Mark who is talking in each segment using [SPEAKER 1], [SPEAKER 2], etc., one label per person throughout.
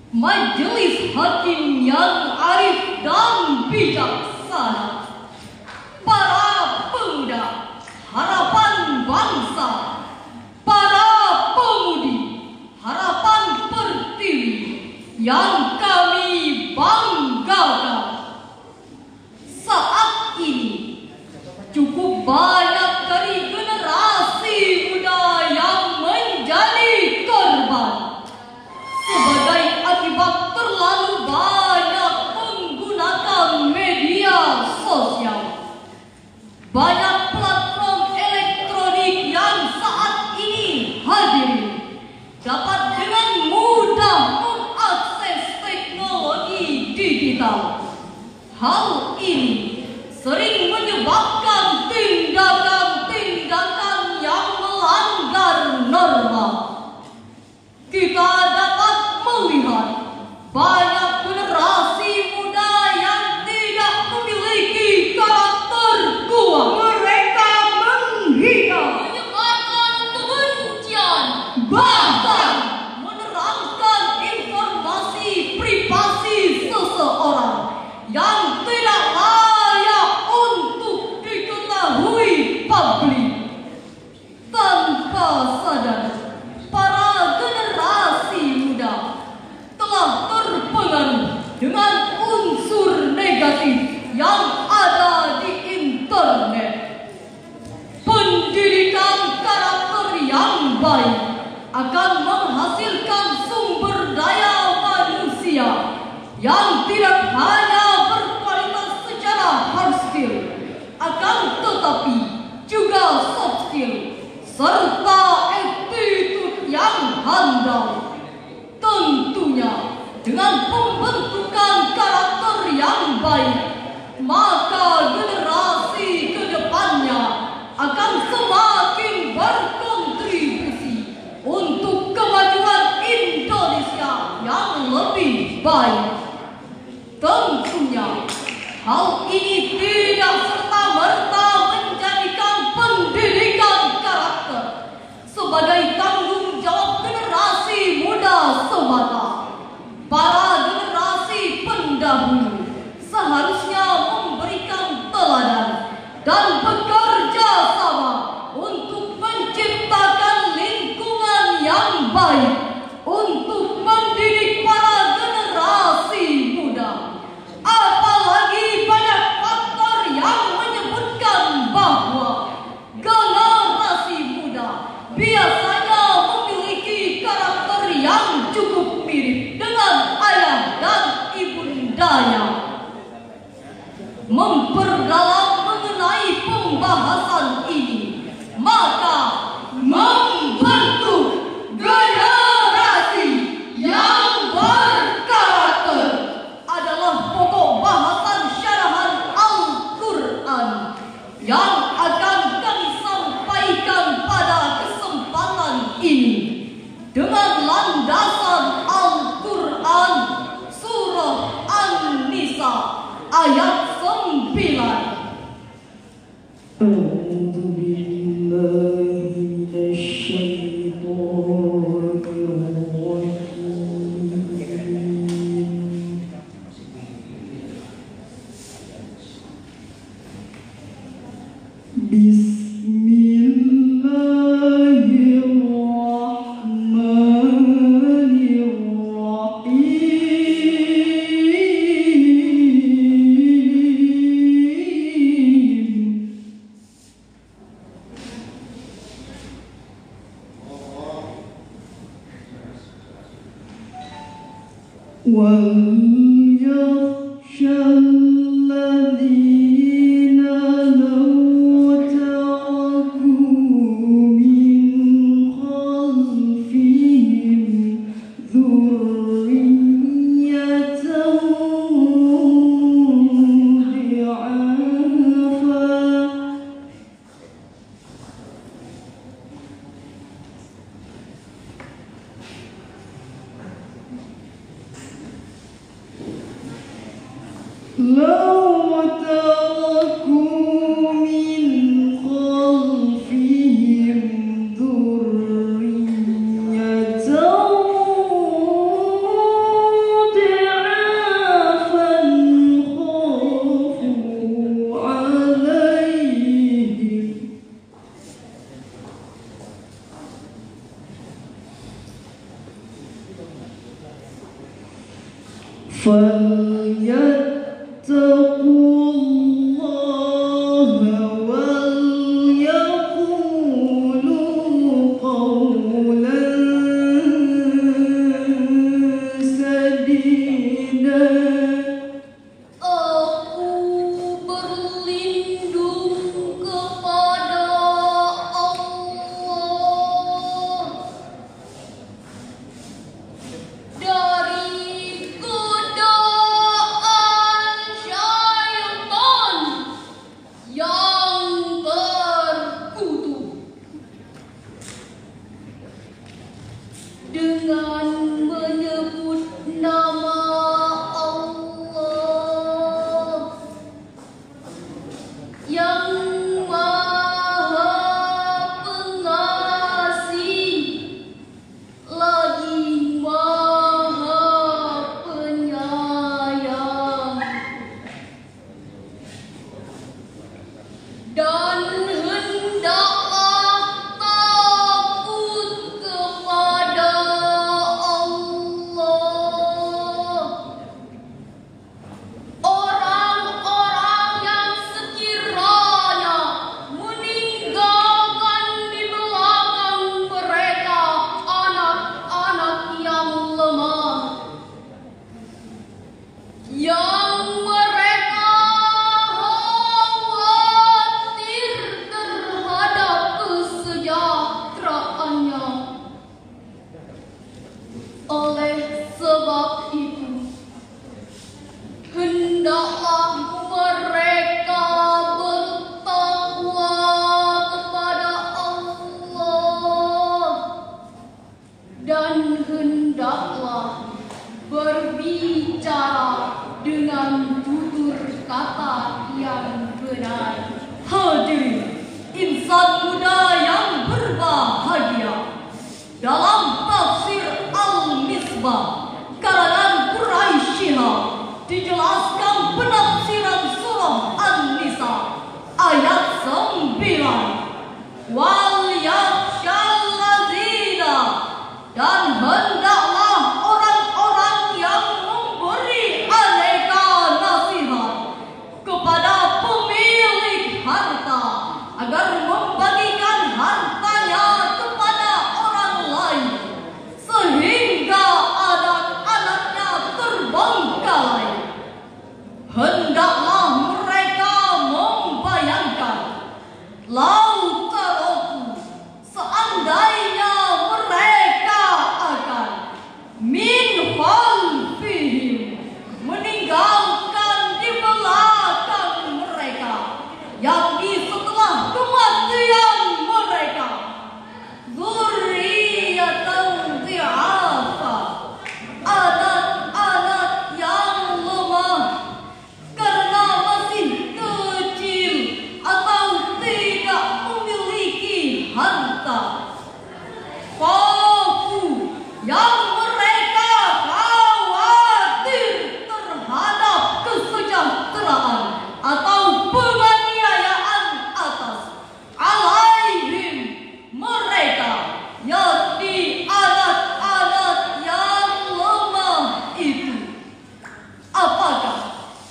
[SPEAKER 1] Majelis hakim yang arif dan bijaksana, para pemuda harapan bangsa, para pemudi harapan pertiwi yang kami banggakan. Saat ini cukup banyak dari generasi muda yang menjadi korban sebagai akibat terlalu banyak menggunakan media sosial. Banyak platform elektronik yang saat ini hadir dapat dengan mudah mengakses teknologi digital. Hal ini sering menyebabkan tindakan-tindakan yang melanggar norma. Kita dapat melihat banyak generasi muda yang tidak memiliki karakter kuat. Mereka menghina, menyebarkan kebencian, bahkan menerangkan informasi privasi seseorang yang tidak layak untuk diketahui publik. Tanpa sadar, para generasi muda telah terpengaruh dengan unsur negatif yang ada di internet. Pendidikan karakter yang baik akan menghasilkan sumber daya manusia yang tidak hanya berkualitas secara hard skill, akan tetapi juga soft skill serta attitude yang handal. Tentunya dengan pembentukan karakter yang baik, maka generasi kedepannya akan semakin berkontribusi untuk kemajuan Indonesia yang lebih baik. Tentunya hal ini tidak serta-merta menjadikan pendidikan karakter sebagai tanggung jawab generasi muda semata. Para generasi pendahulu seharusnya memberikan teladan dan bekerja sama untuk menciptakan lingkungan yang baik untuk mendidik para generasi muda. Apalagi banyak faktor yang menyebutkan bahwa generasi muda biasanya memiliki karakter yang cukup mirip dengan ayah dan ibundanya. Memperdalam mengenai pembahasan ini, maka membentuk generasi yang berkarakter adalah pokok bahasan syarahan Al-Quran yang akan kami sampaikan pada kesempatan ini dengan landasan Al-Quran surah An-Nisa ayat 9.
[SPEAKER 2] وَلْيَخْشَ الَّذِينَ لَوْ تَرَكُوا مِنْ خَلْفِهِمْ ذُرِّيَّةً ضعافا فليتقوا الله وليقولوا قولا سديدا.
[SPEAKER 1] Aku berlindung kepada Allah dari godaan syaitan yang terkutuk, dengan menyebut nama Allah yang Maha Pengasih lagi Maha Penyayang. Dan hendaklah takut kepada Allah orang-orang yang sekiranya meninggalkan di belakang mereka anak-anak yang lemah, yang mereka khawatir terhadap kesejahteraannya. Oleh sebab itu, hendaklah mereka bertakwa kepada Allah dan hendaklah berbicara dengan tutur kata yang benar. Hadirin insan muda yang berbahagia, dalam tafsir Al-Misbah karangan Quraisyihah dijelaskan penafsiran surah An-Nisa ayat 9. Wal yakhshal ladzina, dan hendaklah orang-orang yang memberi aneka nasihat kepada pemilik harta agar membagikan hartanya kepada orang lain sehingga anak-anaknya terbengkalai. Hendaklah mereka membayangkan, lau taraku, seandainya mereka akan min khalfihim, meninggalkan di belakang mereka, yakni setelah kematian mereka, dzurriyyatan dhi'afa, anak-anak yang lemah karena masih kecil atau tidak memiliki harta. Khafu, yang mereka khawatir terhadap kesejahteraan atau penganiayaan atas alaihim mereka, yakni anak-anak yang lemah itu. Apakah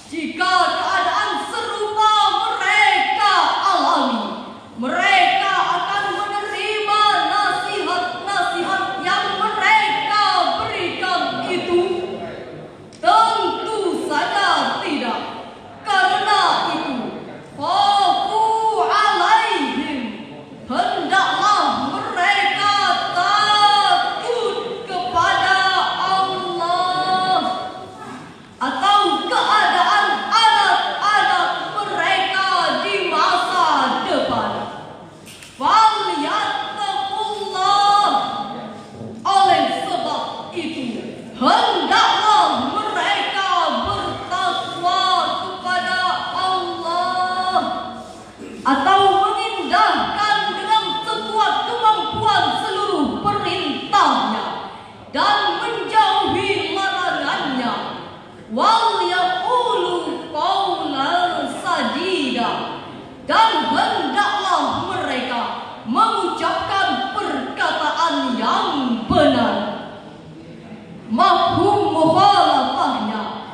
[SPEAKER 1] jika keadaan serupa mereka alami, mereka akan menerima nasihat-nasihat yang mereka berikan itu? Tentu saja tidak. Karena itu, khafu alaihim, hendaklah mereka takut kepada Allah atau keadaan anak-anak mereka di masa depan. Falyattaqullah, oleh sebab itu hendaklah mereka bertakwa kepada Allah atau mengindahkan dengan sekuat kemampuan seluruh perintahnya dan menjauhi larangannya. Wal yaqulu qawlan sadida, dan hendaklah mereka mengucapkan perkataan yang benar. Mafhum mukhalafahnya,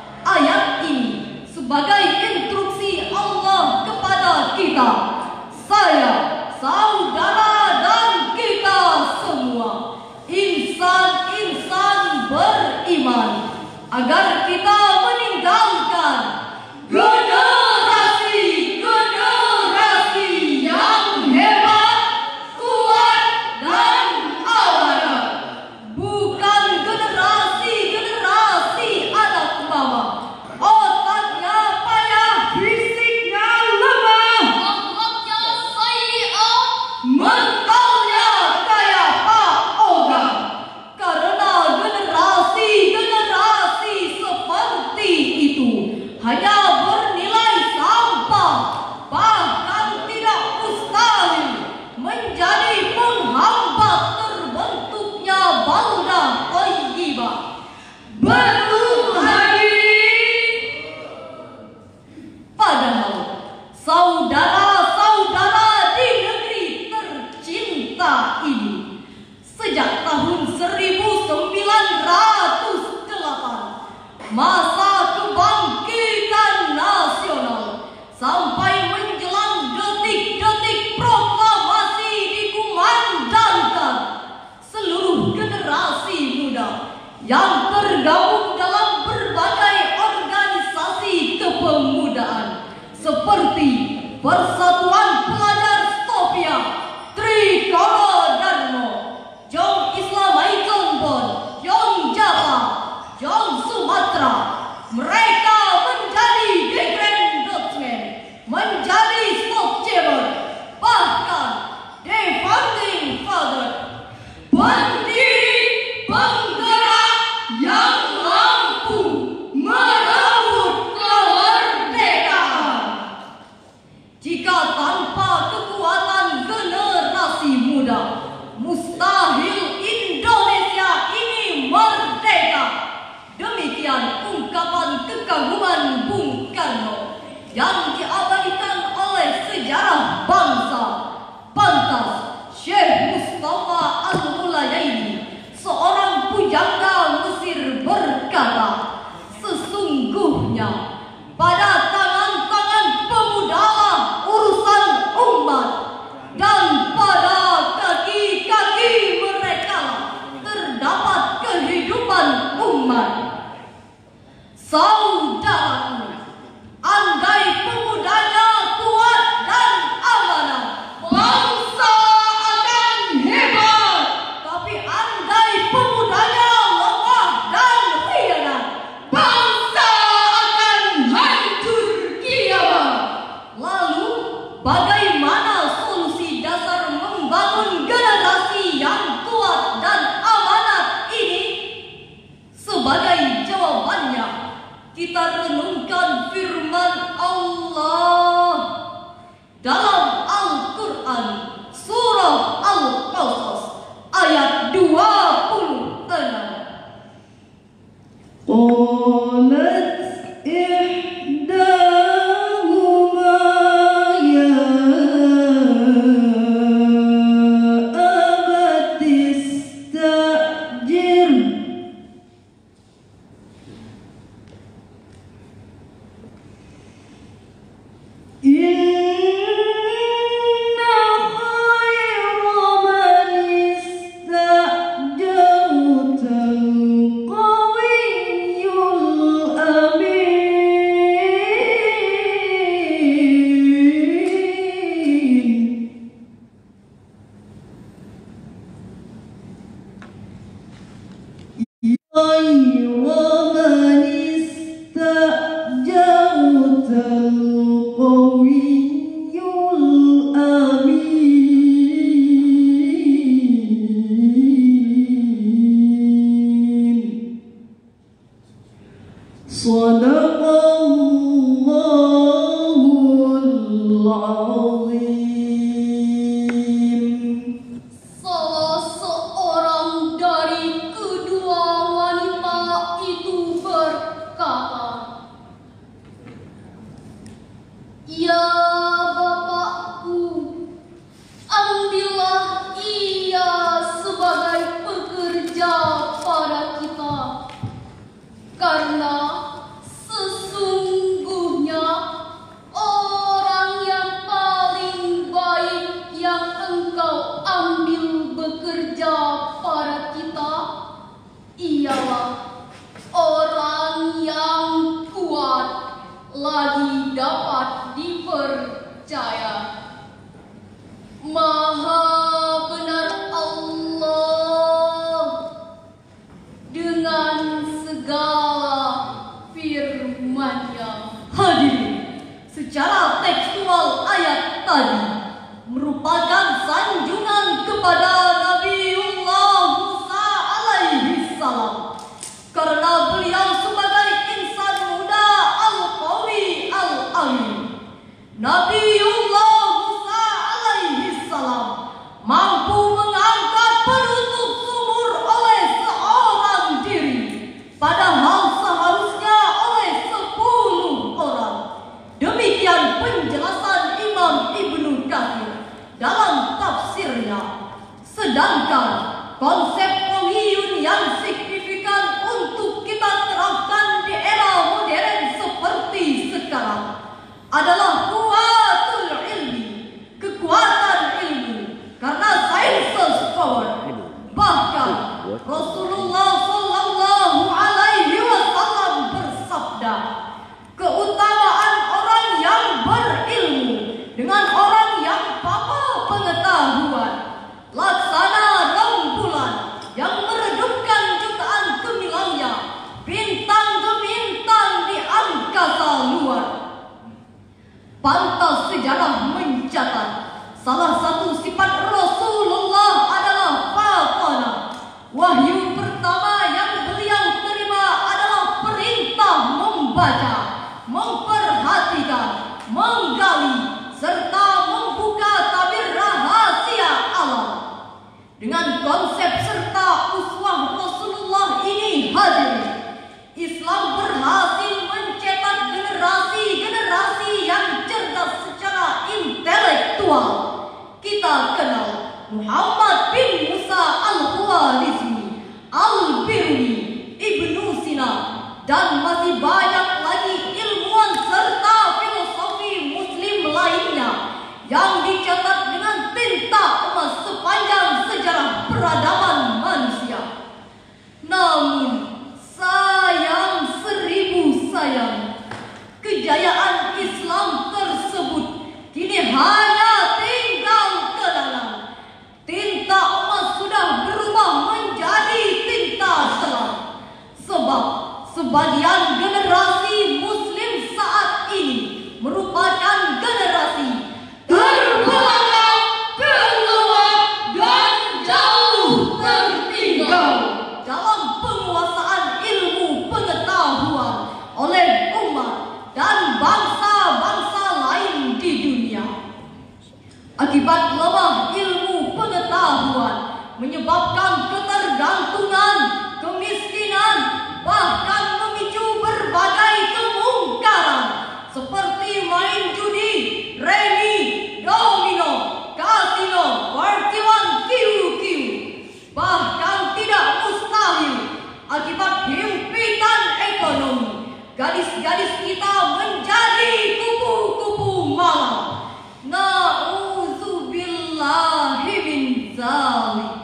[SPEAKER 1] kita meninggalkan generasi yang hebat, kuat, dan amanah. Bukan generasi anak mama. Otaknya payah, fisiknya lemah,
[SPEAKER 3] akhlaknya sayyi'ah,
[SPEAKER 1] mentalnya kayak Pak Oga. Karena generasi seperti itu hanya bernilai sampah, bahkan tidak mustahil menjadi penghambat terbentuknya baldah thayyibah. Belum hadir. Padahal saudara-saudara di negeri tercinta ini, sejak tahun 1908, masa kebangkitan nasional, sampai menjelang detik-detik proklamasi dikumandangkan, seluruh generasi muda yang tergabung dalam berbagai organisasi kepemudaan seperti Persatuan Pelajar Stopia, Trikolo Dharma, Jong Islam Aikonbon, Jong Java, Jong Sumatera, mereka menjadi Degrandotmen, menjadi Stopjaber, bahkan The Founding Father, pendiri penggerak yang mampu merebut kemerdekaan. Jika tanpa kekuatan generasi muda, mustahil Indonesia ini merdeka. Demikian ungkapan kekaguman Bung Karno yang diabadikan oleh sejarah bangsa. Pantas Syekh Mustafa Al-Mulayaini, seorang pujangga Mesir, berkata, sesungguhnya pada tangan-tangan pemudalah urusan umat, dan pada kaki-kaki mereka terdapat kehidupan umat. Saudaraku, andai pemudanya kuat dan amanah, bangsa akan hebat. Tapi andai pemudanya lemah dan khianat, bangsa akan hancur kiamat. Lalu bagaimana solusi dasar membangun generasi yang kuat dan amanat ini? Sebagai jawabannya, kita renungkan firman Allah dalam Al-Quran, surah Al-Qasas ayat 26.
[SPEAKER 2] قالت إحداهما يا أبت استأجر إن خير من استأجرت القوي الأمين. خير من استأجرت القوي الأمين. صدق الله العظيم.
[SPEAKER 3] salah seorang dari kedua wanita itu berkata, "Ya Bapakku, ambillah ia sebagai pekerja pada kita, karena sesungguhnya orang yang firman-Nya.
[SPEAKER 1] Hadirin, secara tekstual ayat tadi merupakan sanjungan kepada Nabiullah Musa alaihi salam, karena beliau sebagai insan muda al-qawi al-alim. Nabiullah Musa alaihi salam mampu mengangkat penutup sumur oleh seorang diri, padahal seharusnya oleh 10 orang. Demikian penjelasan Imam Ibnu Katsir dalam tafsirnya. Sedangkan konsep qawiyun yang signifikan untuk kita terapkan di era modern seperti sekarang adalah kuwatul ilmi, kekuatan ilmu, karena sciences power. Bahkan Rasulullah sallallahu alaihi wasallam bersabda, keutamaan orang yang berilmu dengan orang yang papa pengetahuan laksana rembulan yang meredupkan jutaan gemilangnya bintang demi bintang di angkasa luar. Pantas sejarah mencatat salah satu sifat Rasulullah adalah fatana. Wahyu pertama yang beliau terima adalah perintah membaca, memperhatikan, menggali, serta membuka tabir rahasia alam. Dengan konsep serta uswah Rasulullah ini hadirin, Islam berhasil mencetak generasi-generasi yang cerdas secara intelektual. Kita kenal Muhammad bin Musa al-Khwarizmi, Al-Biruni, Ibnu Sina, dan masih banyak lagi ilmuwan serta filosofi muslim lainnya yang dicatat dengan tinta emas sepanjang sejarah peradaban manusia. Namun sayang 1000 sayang, kejayaan Islam tersebut kini hanya tinggal kenangan. Tinta emas sudah berubah menjadi tinta gelap, sebab sebagian generasi muslim saat ini merupakan generasi terbelakang, terlewat, dan jauh tertinggal dalam penguasaan ilmu pengetahuan oleh umat dan bangsa-bangsa lain di dunia. Akibat lemah ilmu pengetahuan menyebabkan ketergantungan, kemiskinan, bahkan memicu berbagai kemungkaran seperti main judi, remi, domino, kasino, 41 QQ. Bahkan tidak mustahil akibat himpitan ekonomi, gadis-gadis kita menjadi kupu-kupu malam. Na'udzubillahi min dzalik.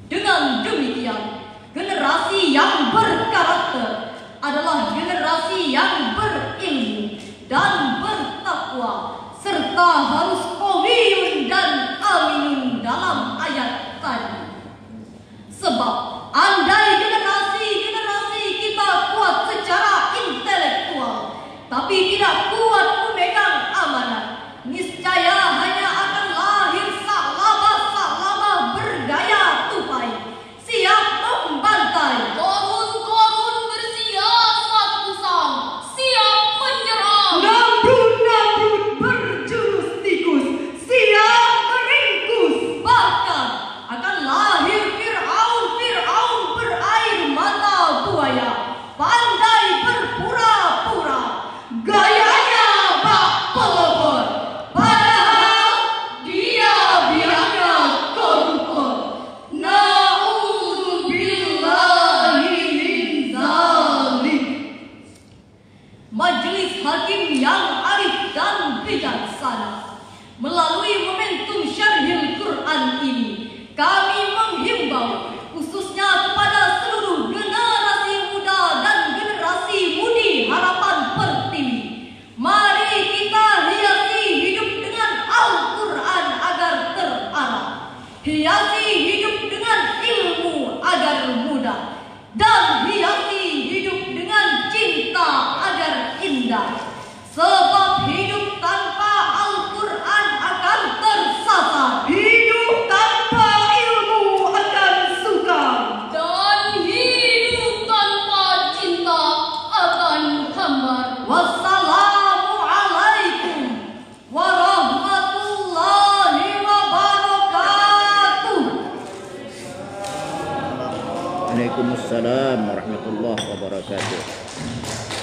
[SPEAKER 1] Dengan demikian, generasi yang berkarakter adalah generasi yang berilmu dan bertakwa, serta harus qawiyun dan aminun dalam ayat tadi. Sebab andai generasi kita kuat secara intelektual,
[SPEAKER 4] Waalaikumsalam warahmatullahi wabarakatuh.